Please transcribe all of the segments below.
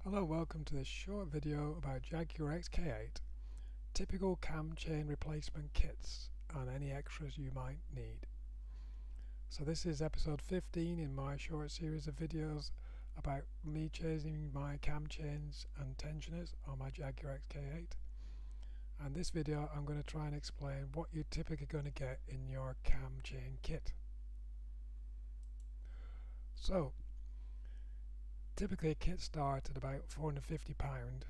Hello, welcome to this short video about Jaguar XK8, typical cam chain replacement kits and any extras you might need. So this is episode 15 in my short series of videos about me changing my cam chains and tensioners on my Jaguar XK8. And this video I'm going to try and explain what you're typically going to get in your cam chain kit. So typically a kit starts at about £450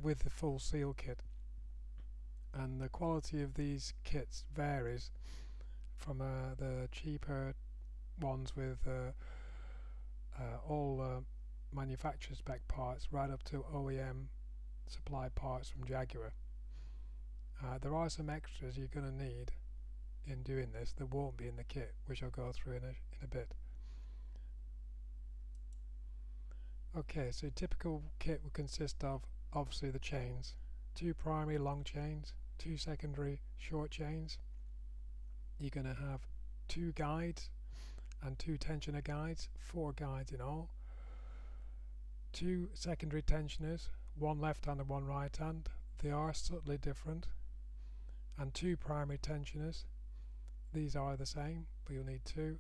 with the full seal kit, and the quality of these kits varies from the cheaper ones with all manufacturer spec parts right up to OEM supplied parts from Jaguar. There are some extras you're going to need in doing this that won't be in the kit, which I'll go through in a bit. Okay, so typical kit will consist of obviously the chains, 2 primary long chains, 2 secondary short chains. You're going to have 2 guides and 2 tensioner guides, 4 guides in all, 2 secondary tensioners, 1 left hand and 1 right hand, they are subtly different, and 2 primary tensioners, these are the same but you'll need 2,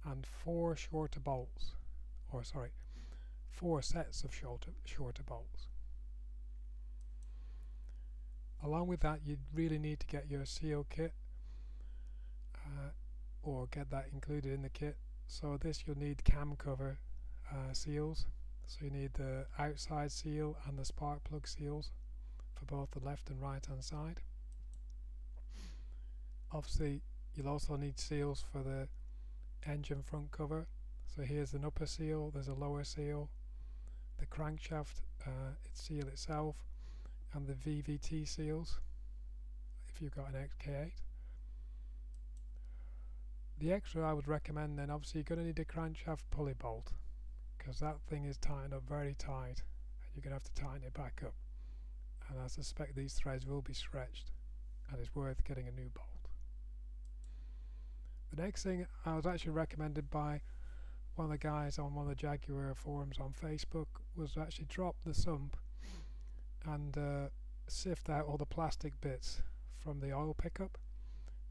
and 4 shorter bolts, or sorry, 4 sets of shorter bolts. Along with that, you really need to get your seal kit or get that included in the kit. So this, you'll need cam cover seals, so you need the outside seal and the spark plug seals for both the left and right hand side. Obviously you'll also need seals for the engine front cover. So here's an upper seal, there's a lower seal, the crankshaft its seal itself, and the VVT seals if you've got an XK8. The extra I would recommend then, obviously you're going to need a crankshaft pulley bolt, because that thing is tightened up very tight and you're going to have to tighten it back up, and I suspect these threads will be stretched and it's worth getting a new bolt. The next thing I was actually recommended by one of the guys on one of the Jaguar forums on Facebook was to actually drop the sump and sift out all the plastic bits from the oil pickup,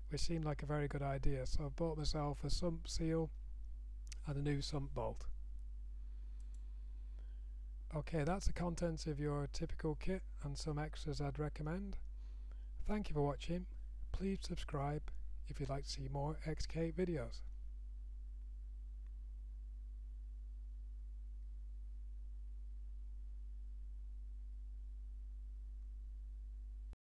which seemed like a very good idea. So I bought myself a sump seal and a new sump bolt. Okay, that's the contents of your typical kit and some extras I'd recommend. Thank you for watching. Please subscribe if you'd like to see more XK videos.